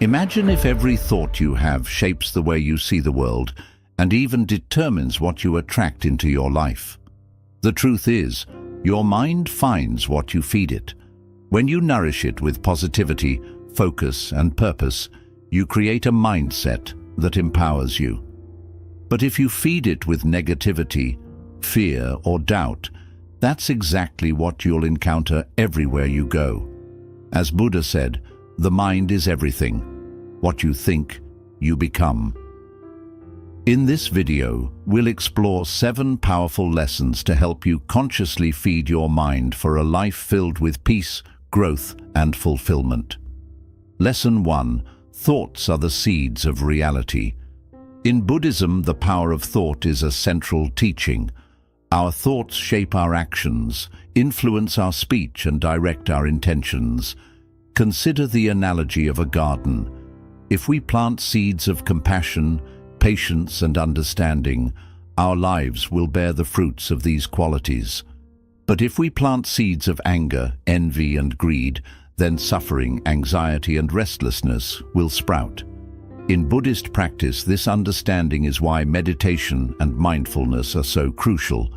Imagine if every thought you have shapes the way you see the world and even determines what you attract into your life. The truth is, your mind finds what you feed it. When you nourish it with positivity, focus, and purpose, you create a mindset that empowers you. But if you feed it with negativity, fear, or doubt, that's exactly what you'll encounter everywhere you go. As Buddha said, the mind is everything. What you think, you become. In this video, we'll explore 7 powerful lessons to help you consciously feed your mind for a life filled with peace, growth, and fulfillment. Lesson 1. Thoughts are the seeds of reality. In Buddhism, the power of thought is a central teaching. Our thoughts shape our actions, influence our speech, and direct our intentions. Consider the analogy of a garden. If we plant seeds of compassion, patience, and understanding, our lives will bear the fruits of these qualities. But if we plant seeds of anger, envy, and greed, then suffering, anxiety, and restlessness will sprout. In Buddhist practice, this understanding is why meditation and mindfulness are so crucial.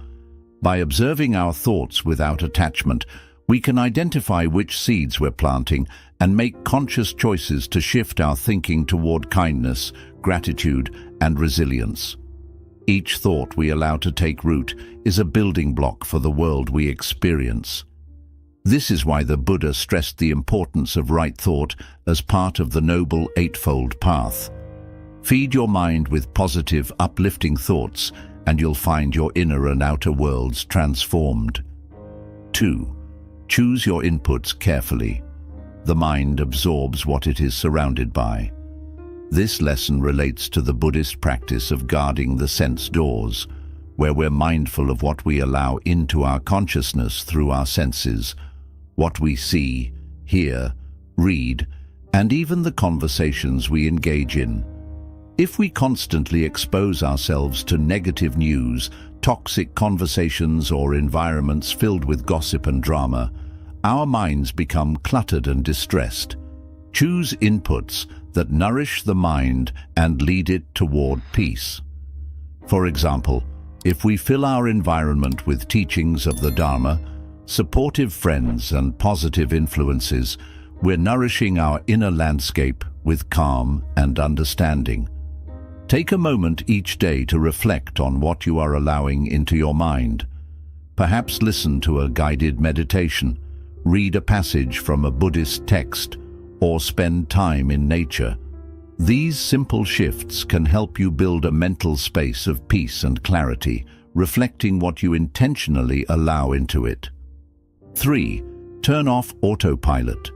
By observing our thoughts without attachment, we can identify which seeds we're planting and make conscious choices to shift our thinking toward kindness, gratitude, and resilience. Each thought we allow to take root is a building block for the world we experience. This is why the Buddha stressed the importance of right thought as part of the Noble Eightfold Path. Feed your mind with positive, uplifting thoughts, and you'll find your inner and outer worlds transformed. 2. Choose your inputs carefully. The mind absorbs what it is surrounded by. This lesson relates to the Buddhist practice of guarding the sense doors, where we're mindful of what we allow into our consciousness through our senses, what we see, hear, read, and even the conversations we engage in. If we constantly expose ourselves to negative news, toxic conversations, or environments filled with gossip and drama, our minds become cluttered and distressed. Choose inputs that nourish the mind and lead it toward peace. For example, if we fill our environment with teachings of the Dharma, supportive friends, and positive influences, we're nourishing our inner landscape with calm and understanding. Take a moment each day to reflect on what you are allowing into your mind. Perhaps listen to a guided meditation, read a passage from a Buddhist text, or spend time in nature. These simple shifts can help you build a mental space of peace and clarity, reflecting what you intentionally allow into it. 3. Turn off autopilot.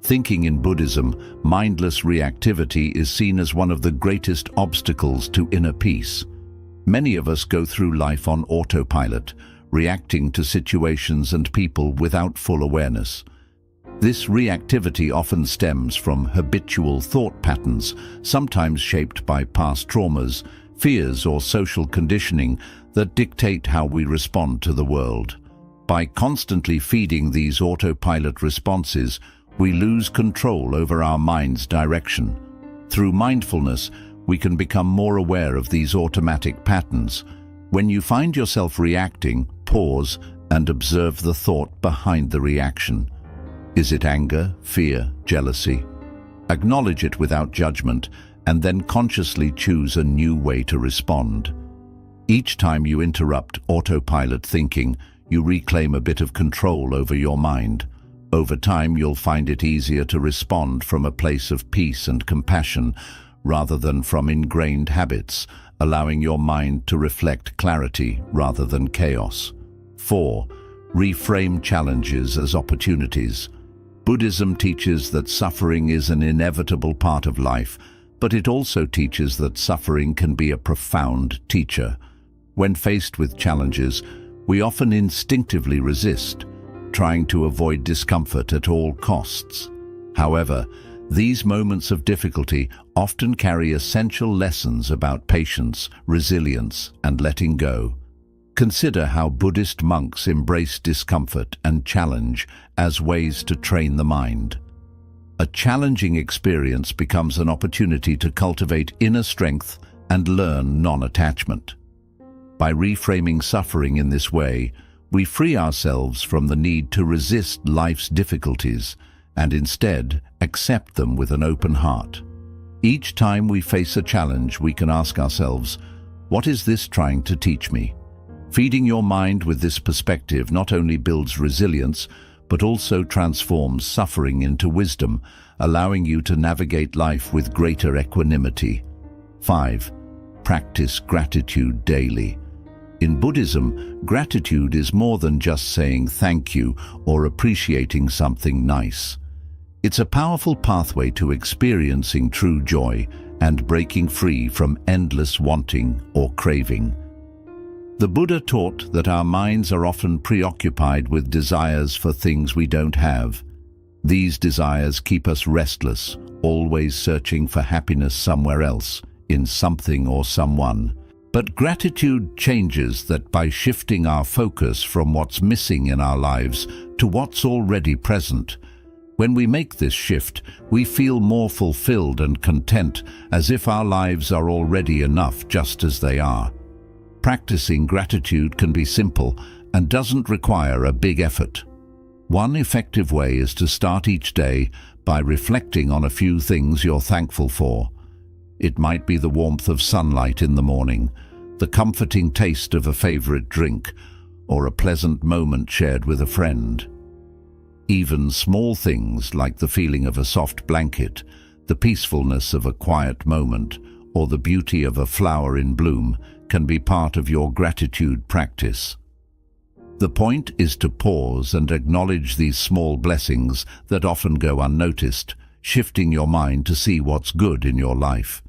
Thinking in Buddhism, mindless reactivity is seen as one of the greatest obstacles to inner peace. Many of us go through life on autopilot, reacting to situations and people without full awareness. This reactivity often stems from habitual thought patterns, sometimes shaped by past traumas, fears, or social conditioning that dictate how we respond to the world. By constantly feeding these autopilot responses, we lose control over our mind's direction. Through mindfulness, we can become more aware of these automatic patterns. When you find yourself reacting, pause and observe the thought behind the reaction. Is it anger, fear, jealousy? Acknowledge it without judgment, and then consciously choose a new way to respond. Each time you interrupt autopilot thinking, you reclaim a bit of control over your mind. Over time, you'll find it easier to respond from a place of peace and compassion rather than from ingrained habits, allowing your mind to reflect clarity rather than chaos. 4. Reframe challenges as opportunities. Buddhism teaches that suffering is an inevitable part of life, but it also teaches that suffering can be a profound teacher. When faced with challenges, we often instinctively resist, trying to avoid discomfort at all costs. However, these moments of difficulty often carry essential lessons about patience, resilience, and letting go. Consider how Buddhist monks embrace discomfort and challenge as ways to train the mind. A challenging experience becomes an opportunity to cultivate inner strength and learn non-attachment. By reframing suffering in this way, we free ourselves from the need to resist life's difficulties and instead accept them with an open heart. Each time we face a challenge, we can ask ourselves, what is this trying to teach me? Feeding your mind with this perspective not only builds resilience, but also transforms suffering into wisdom, allowing you to navigate life with greater equanimity. 5. Practice gratitude daily. In Buddhism, gratitude is more than just saying thank you or appreciating something nice. It's a powerful pathway to experiencing true joy and breaking free from endless wanting or craving. The Buddha taught that our minds are often preoccupied with desires for things we don't have. These desires keep us restless, always searching for happiness somewhere else, in something or someone. But gratitude changes that by shifting our focus from what's missing in our lives to what's already present. When we make this shift, we feel more fulfilled and content, as if our lives are already enough just as they are. Practicing gratitude can be simple and doesn't require a big effort. One effective way is to start each day by reflecting on a few things you're thankful for. It might be the warmth of sunlight in the morning, the comforting taste of a favorite drink, or a pleasant moment shared with a friend. Even small things like the feeling of a soft blanket, the peacefulness of a quiet moment, or the beauty of a flower in bloom can be part of your gratitude practice. The point is to pause and acknowledge these small blessings that often go unnoticed, shifting your mind to see what's good in your life.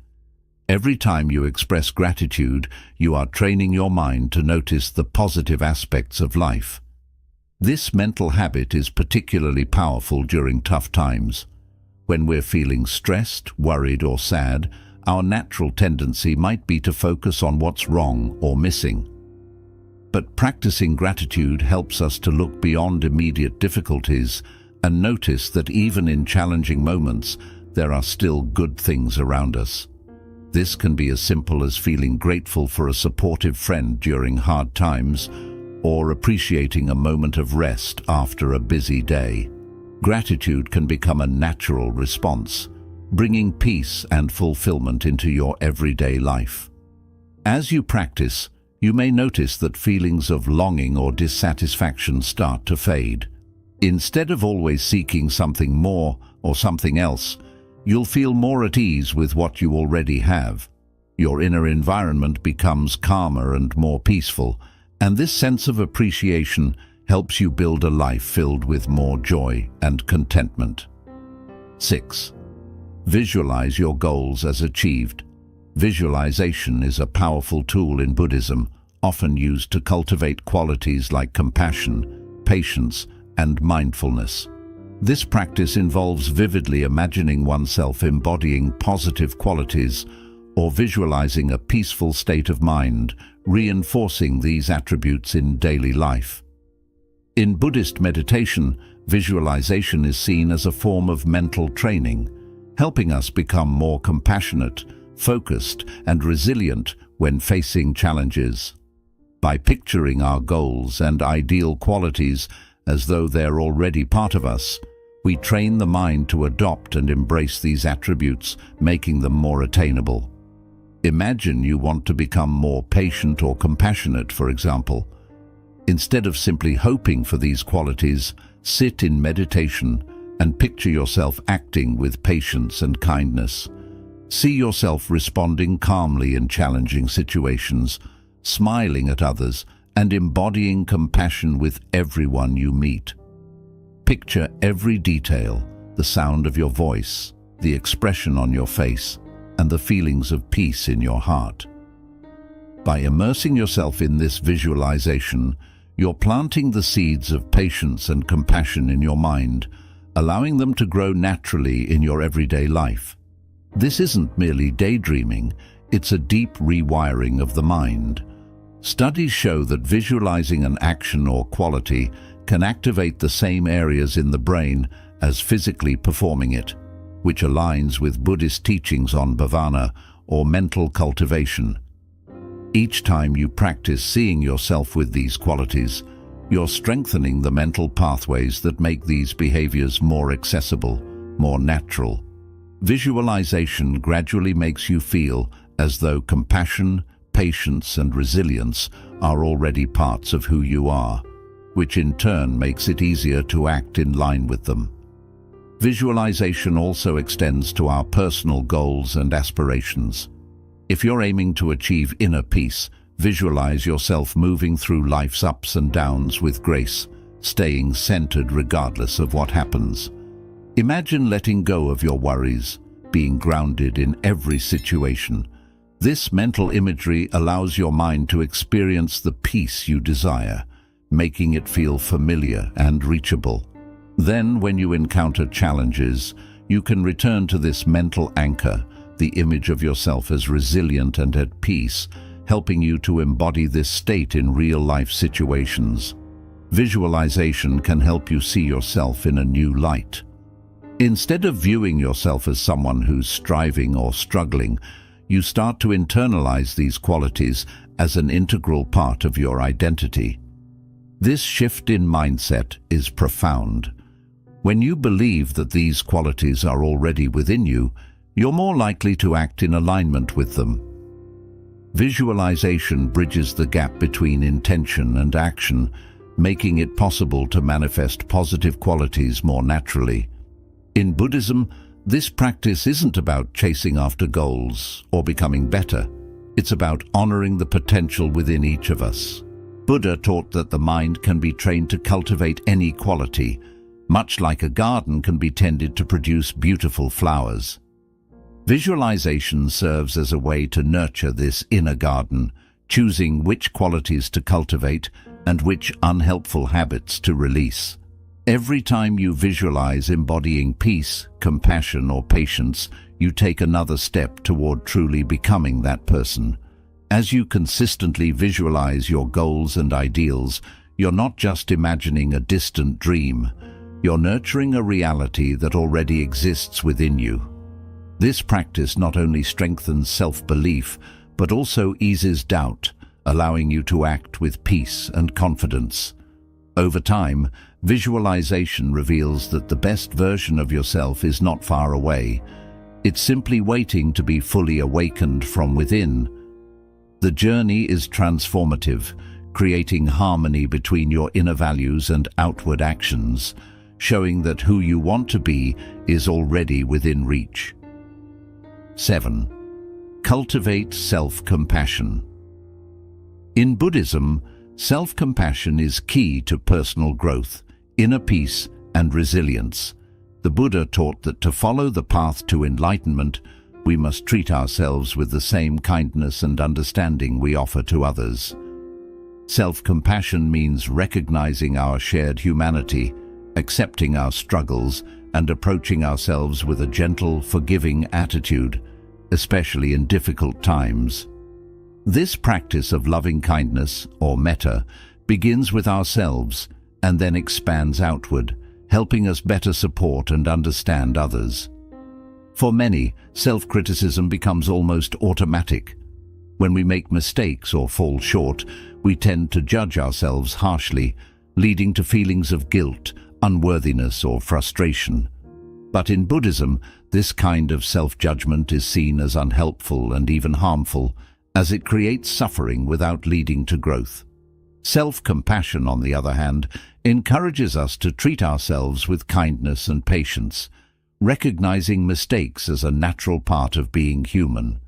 Every time you express gratitude, you are training your mind to notice the positive aspects of life. This mental habit is particularly powerful during tough times. When we're feeling stressed, worried, or sad, our natural tendency might be to focus on what's wrong or missing. But practicing gratitude helps us to look beyond immediate difficulties and notice that even in challenging moments, there are still good things around us. This can be as simple as feeling grateful for a supportive friend during hard times, or appreciating a moment of rest after a busy day. Gratitude can become a natural response, bringing peace and fulfillment into your everyday life. As you practice, you may notice that feelings of longing or dissatisfaction start to fade. Instead of always seeking something more or something else, you'll feel more at ease with what you already have. Your inner environment becomes calmer and more peaceful, and this sense of appreciation helps you build a life filled with more joy and contentment. 6. Visualize your goals as achieved. Visualization is a powerful tool in Buddhism, often used to cultivate qualities like compassion, patience, and mindfulness. This practice involves vividly imagining oneself embodying positive qualities or visualizing a peaceful state of mind, reinforcing these attributes in daily life. In Buddhist meditation, visualization is seen as a form of mental training, helping us become more compassionate, focused, and resilient when facing challenges. By picturing our goals and ideal qualities as though they're already part of us, we train the mind to adopt and embrace these attributes, making them more attainable. Imagine you want to become more patient or compassionate, for example. Instead of simply hoping for these qualities, sit in meditation and picture yourself acting with patience and kindness. See yourself responding calmly in challenging situations, smiling at others, and embodying compassion with everyone you meet. Picture every detail, the sound of your voice, the expression on your face, and the feelings of peace in your heart. By immersing yourself in this visualization, you're planting the seeds of patience and compassion in your mind, allowing them to grow naturally in your everyday life. This isn't merely daydreaming, it's a deep rewiring of the mind. Studies show that visualizing an action or quality can activate the same areas in the brain as physically performing it. which aligns with Buddhist teachings on bhavana, or mental cultivation. Each time you practice seeing yourself with these qualities, you're strengthening the mental pathways that make these behaviors more accessible, more natural. Visualization gradually makes you feel as though compassion, patience, and resilience are already parts of who you are, which in turn makes it easier to act in line with them. Visualization also extends to our personal goals and aspirations. If you're aiming to achieve inner peace, visualize yourself moving through life's ups and downs with grace, staying centered regardless of what happens. Imagine letting go of your worries, being grounded in every situation. This mental imagery allows your mind to experience the peace you desire, making it feel familiar and reachable. Then, when you encounter challenges, you can return to this mental anchor, the image of yourself as resilient and at peace, helping you to embody this state in real-life situations. Visualization can help you see yourself in a new light. Instead of viewing yourself as someone who's striving or struggling, you start to internalize these qualities as an integral part of your identity. This shift in mindset is profound. When you believe that these qualities are already within you, you're more likely to act in alignment with them. Visualization bridges the gap between intention and action, making it possible to manifest positive qualities more naturally. In Buddhism, this practice isn't about chasing after goals or becoming better. It's about honoring the potential within each of us. Buddha taught that the mind can be trained to cultivate any quality, much like a garden can be tended to produce beautiful flowers. Visualization serves as a way to nurture this inner garden, choosing which qualities to cultivate and which unhelpful habits to release. Every time you visualize embodying peace, compassion, or patience, you take another step toward truly becoming that person. As you consistently visualize your goals and ideals, you're not just imagining a distant dream. You're nurturing a reality that already exists within you. This practice not only strengthens self-belief, but also eases doubt, allowing you to act with peace and confidence. Over time, visualization reveals that the best version of yourself is not far away. It's simply waiting to be fully awakened from within. The journey is transformative, creating harmony between your inner values and outward actions, showing that who you want to be is already within reach. 7. Cultivate self-compassion. In Buddhism, self-compassion is key to personal growth, inner peace, and resilience. The Buddha taught that to follow the path to enlightenment, we must treat ourselves with the same kindness and understanding we offer to others. Self-compassion means recognizing our shared humanity, accepting our struggles, and approaching ourselves with a gentle, forgiving attitude, especially in difficult times. This practice of loving kindness, or metta, begins with ourselves and then expands outward, helping us better support and understand others. For many, self-criticism becomes almost automatic. When we make mistakes or fall short, we tend to judge ourselves harshly, leading to feelings of guilt, unworthiness, or frustration. But in Buddhism, this kind of self-judgment is seen as unhelpful and even harmful, as it creates suffering without leading to growth. Self-compassion, on the other hand, encourages us to treat ourselves with kindness and patience, recognizing mistakes as a natural part of being human.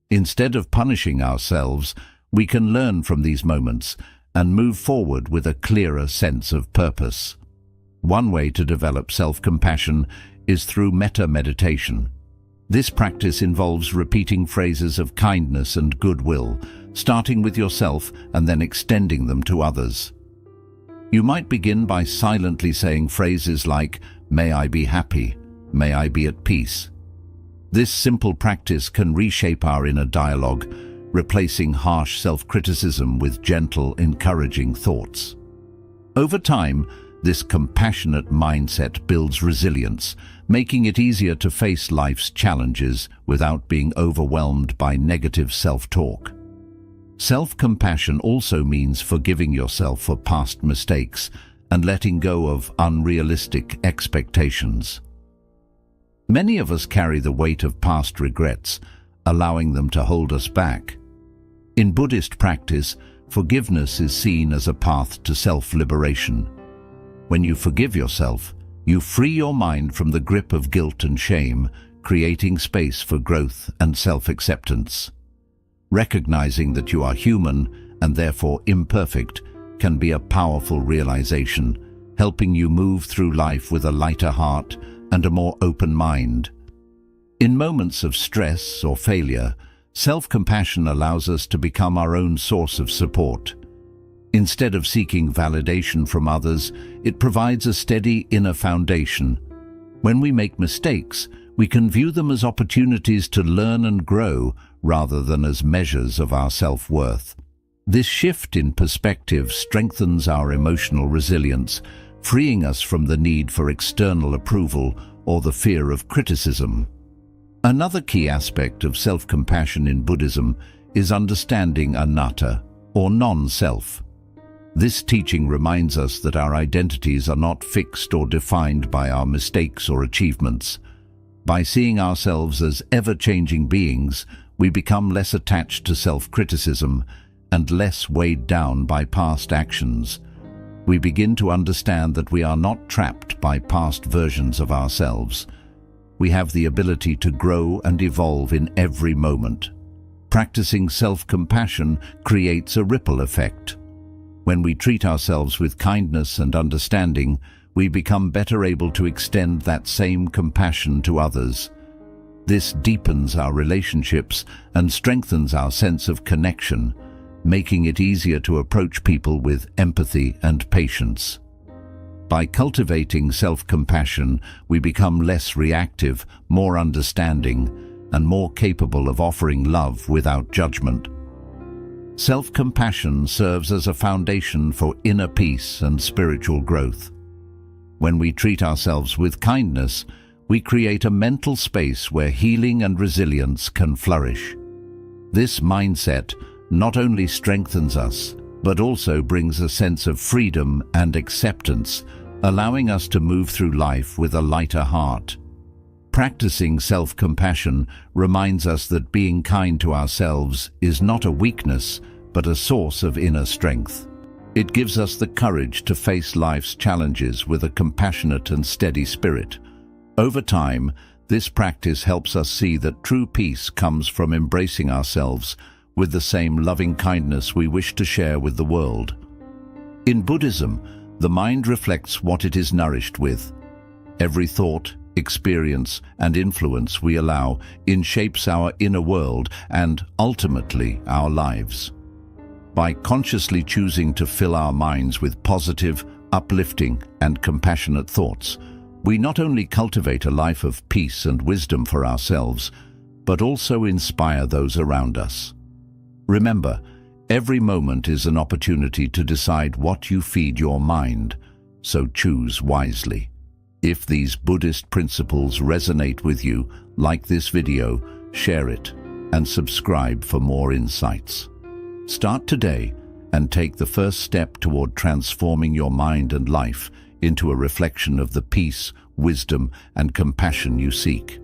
Instead of punishing ourselves, we can learn from these moments and move forward with a clearer sense of purpose. One way to develop self-compassion is through metta meditation. This practice involves repeating phrases of kindness and goodwill, starting with yourself and then extending them to others. You might begin by silently saying phrases like, "May I be happy," "May I be at peace." This simple practice can reshape our inner dialogue, replacing harsh self-criticism with gentle, encouraging thoughts. Over time, This compassionate mindset builds resilience, making it easier to face life's challenges without being overwhelmed by negative self-talk. Self-compassion also means forgiving yourself for past mistakes and letting go of unrealistic expectations. Many of us carry the weight of past regrets, allowing them to hold us back. In Buddhist practice, forgiveness is seen as a path to self-liberation. When you forgive yourself, you free your mind from the grip of guilt and shame, creating space for growth and self-acceptance. Recognizing that you are human and therefore imperfect can be a powerful realization, helping you move through life with a lighter heart and a more open mind. In moments of stress or failure, self-compassion allows us to become our own source of support. Instead of seeking validation from others, it provides a steady inner foundation. When we make mistakes, we can view them as opportunities to learn and grow rather than as measures of our self-worth. This shift in perspective strengthens our emotional resilience, freeing us from the need for external approval or the fear of criticism. Another key aspect of self-compassion in Buddhism is understanding anatta, or non-self. This teaching reminds us that our identities are not fixed or defined by our mistakes or achievements. By seeing ourselves as ever-changing beings, we become less attached to self-criticism and less weighed down by past actions. We begin to understand that we are not trapped by past versions of ourselves. We have the ability to grow and evolve in every moment. Practicing self-compassion creates a ripple effect. When we treat ourselves with kindness and understanding, we become better able to extend that same compassion to others. This deepens our relationships and strengthens our sense of connection, making it easier to approach people with empathy and patience. By cultivating self-compassion, we become less reactive, more understanding, and more capable of offering love without judgment. Self-compassion serves as a foundation for inner peace and spiritual growth. When we treat ourselves with kindness, we create a mental space where healing and resilience can flourish. This mindset not only strengthens us, but also brings a sense of freedom and acceptance, allowing us to move through life with a lighter heart. Practicing self-compassion reminds us that being kind to ourselves is not a weakness, but a source of inner strength. It gives us the courage to face life's challenges with a compassionate and steady spirit. Over time, this practice helps us see that true peace comes from embracing ourselves with the same loving kindness we wish to share with the world. In Buddhism, the mind reflects what it is nourished with. Every thought, experience, and influence we allow shapes our inner world and, ultimately, our lives. By consciously choosing to fill our minds with positive, uplifting, and compassionate thoughts, we not only cultivate a life of peace and wisdom for ourselves, but also inspire those around us. Remember, every moment is an opportunity to decide what you feed your mind, so choose wisely. If these Buddhist principles resonate with you, like this video, share it, and subscribe for more insights. Start today and take the first step toward transforming your mind and life into a reflection of the peace, wisdom, and compassion you seek.